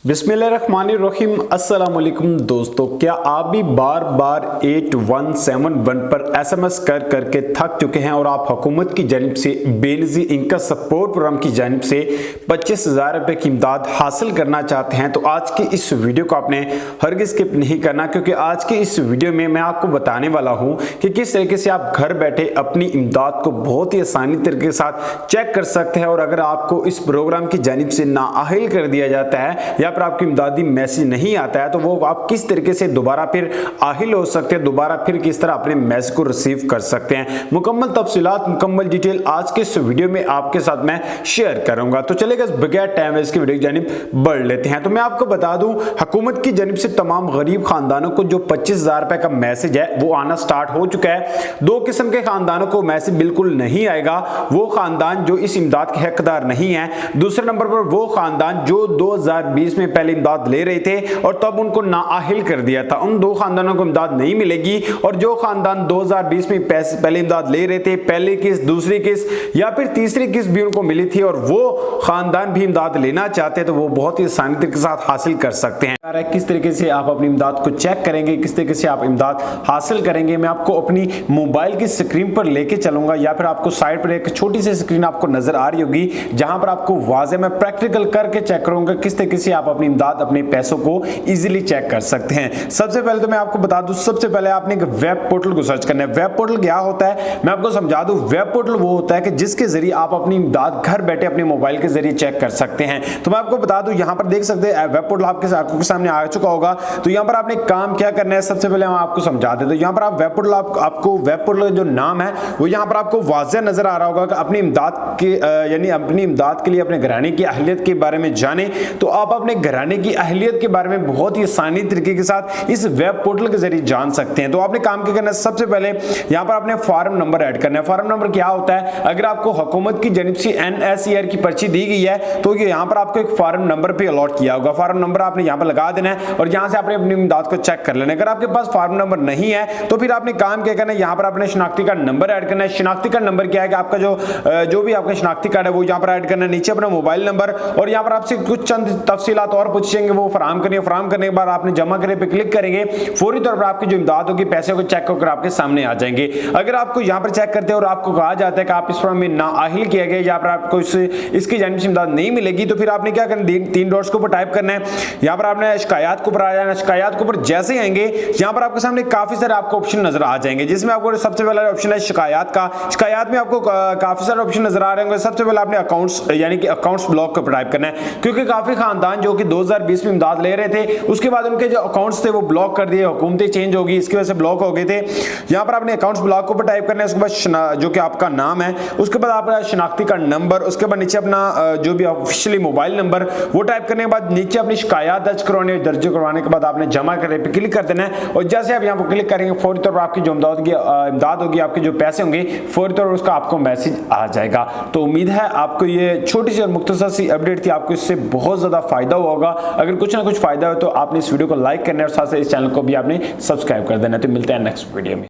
बिस्मिल्लाहिर्रहमानिर्रहीम। अस्सलाम वालेकुम दोस्तों, क्या आप भी बार बार 8171 पर एसएमएस कर करके थक चुके हैं और आप हुकूमत की जानिब से बेनज़ीर इनकम सपोर्ट प्रोग्राम की जानिब से 25,000 रुपये की इमदाद हासिल करना चाहते हैं? तो आज की इस वीडियो को आपने हरगिज़ स्किप नहीं करना, क्योंकि आज की इस वीडियो में मैं आपको बताने वाला हूँ कि किस तरीके से आप घर बैठे अपनी इमदाद को बहुत ही आसानी तरीके के साथ चेक कर सकते हैं। और अगर आपको इस प्रोग्राम की जानिब से नाअहल कर दिया जाता है या पर आपकी इमदादी मैसेज नहीं आता है, तो वो आप किस तरीके से दोबारा फिर आहिल हो सकते हैं, दोबारा फिर किस तरह अपने मैसेज को रिसीव कर सकते हैं। मुकम्मल तफसीलात, मुकम्मल डिटेल आज के इस वीडियो में आपके साथ मैं शेयर करूंगा। तो चलेगा बगैर टाइम वेस्ट के वीडियो की जानिब बढ़ लेते हैं। तो मैं आपको बता दूं, हुकूमत की जानिब से तमाम गरीब खानदानों को जो 25,000 रुपए का मैसेज है वो आना स्टार्ट हो चुका है। दो किस्म के खानदानों को मैसेज बिल्कुल नहीं आएगा, वो खानदान जो इस इमदाद के हकदार नहीं है। दूसरे नंबर पर वो खानदान जो 2020 में पहले इमदाद ले रहे थे और तब उनको नाअहिल कर दिया था, उन दो खानदानों को इमदाद नहीं मिलेगी। और जो खानदान 2020 में पहले इमदाद ले रहे थे, पहली किस्त, दूसरी किस्त या फिर तीसरी किस्त भी उनको मिली थी और वो खानदान भी इमदाद लेना चाहते हैं, तो वो बहुत ही आसानी तरीके के साथ हासिल कर सकते हैं। किस तरीके से आप अपनी इमदाद को चेक करेंगे, किस तरीके से आप इमदाद हासिल करेंगे, मैं आपको अपनी मोबाइल की स्क्रीन पर लेके चलूंगा या फिर आपको साइड पर एक छोटी सी स्क्रीन आपको नजर आ रही होगी, जहां पर आपको वाज़े मैं प्रैक्टिकल करके चेक करूंगा किस तरीके से आप अपनी इमदाद अपने पैसों को इजीली चेक कर सकते हैं। सबसे पहले तो मैं आपको बता दूं, सबसे पहले आपने एक वेब पोर्टल को सर्च करना है। वेब पोर्टल क्या होता है मैं आपको समझा दूं। वेब पोर्टल वो होता है कि जिसके जरिए आप अपनी इमदाद घर बैठे अपने मोबाइल के जरिए चेक कर सकते हैं। तो मैं आपको बता दूं, यहां पर देख सकते हैं वेब पोर्टल आपके सामने आ चुका होगा। तो यहां पर आपने काम क्या करना है, सबसे पहले मैं आपको समझा देता हूं। यहां पर आप वेब पोर्टल आपको वेब पोर्टल जो नाम है वो यहां पर आपको वाज़ेह नजर आ रहा होगा कि अपनी इमदाद के यानी अपनी इमदाद के लिए अपने घराने की अहलियत के बारे में जाने, तो आप अपने घराने की अहलियत के बारे में बहुत ही आसानी तरीके के साथ इस वेब पोर्टल के जरिए जान सकते हैं। तो आपने काम क्या करना है, सबसे पहले यहां पर आपने फॉर्म नंबर ऐड करना है। फॉर्म नंबर क्या होता है, अगर आपको हुकूमत की जानिब से NSER की पर्ची दी गई है तो ये यहां पर आपको एक फॉर्म नंबर पे अलॉट किया होगा। फॉर्म नंबर आपने यहां पर लगा देना है और यहां से आपने अपनी इमदाद को चेक कर लेना है। अगर आपके पास फॉर्म नंबर नहीं है तो फिर आपने काम क्या करना है, यहां पर आपने शनाख्ती कार्ड नंबर ऐड करना है। शनाख्ती कार्ड नंबर क्या है कि आपका जो भी आपका शनाख्ती कार्ड है वो यहां पर ऐड करना है, नीचे अपना मोबाइल नंबर और यहां पर आपसे कुछ चंद तफसीलात और पूछेंगे, वो फराहम करनी है। फराहम करने के बाद आपने जमा करे पे क्लिक करेंगे, फौरी तौर पर आपकी जो इमदाद होगी पैसे को चेक होकर आपके सामने आ जाएंगे। अगर आपको यहां पर चेक करते हैं और आपको कहा जाता है कि आप इस फॉर्म में नाअहिल किया गया या पर आपको इसकी जानिब से इमदाद नहीं मिलेगी, तो फिर आपने क्या करना, तीन डॉट्स के ऊपर टाइप करना है। यहां पर आपने शिकायत के ऊपर आ जाना। शिकायत के ऊपर जैसे ही आएंगे यहां पर आपके सामने काफी सारे आपको ऑप्शन नजर आ जाएंगे, जिसमें आपको सबसे पहला ऑप्शन है शिकायत का। शिकायत में आपको काफी सारे ऑप्शन नजर आ रहे होंगे। सबसे पहले आपने अकाउंट्स यानी कि अकाउंट्स ब्लॉक के ऊपर टाइप करना है, क्योंकि काफी खानदान जो कि 2020 में इमदाद ले रहे थे उसके बाद उनके जो अकाउंट्स थे वो ब्लॉक कर दिए, हुकूमतें चेंज होगी, इसकी वजह से ब्लॉक हो गए थे। यहां पर आपने अकाउंट्स ब्लॉक के ऊपर टाइप करना है। उसके बाद जो कि आपका नाम है, उसके बाद आपका शनाख्ती कार्ड नंबर, उसके बाद नीचे अपना जो भी ऑफिशियली मोबाइल नंबर वो टाइप करने के बाद नीचे अपनी शिकायत दर्ज करवाने के बाद आपने जमा करने पे क्लिक कर देना है। और जैसे आप यहां पर क्लिक करेंगे फौरी तौर पर आपकी जो इमदाद होगी, आपके जो पैसे होंगे फौरी तौर पर उसका आपको मैसेज आ जाएगा। तो उम्मीद है आपको ये छोटी सी और मुख्तसर सी अपडेट थी, आपको इससे बहुत ज्यादा फायदा होगा। अगर कुछ ना कुछ फायदा हो तो आपने इस वीडियो को लाइक करना है और साथ साथ इस चैनल को भी आपने सब्सक्राइब कर देना है। तो मिलते हैं नेक्स्ट वीडियो में।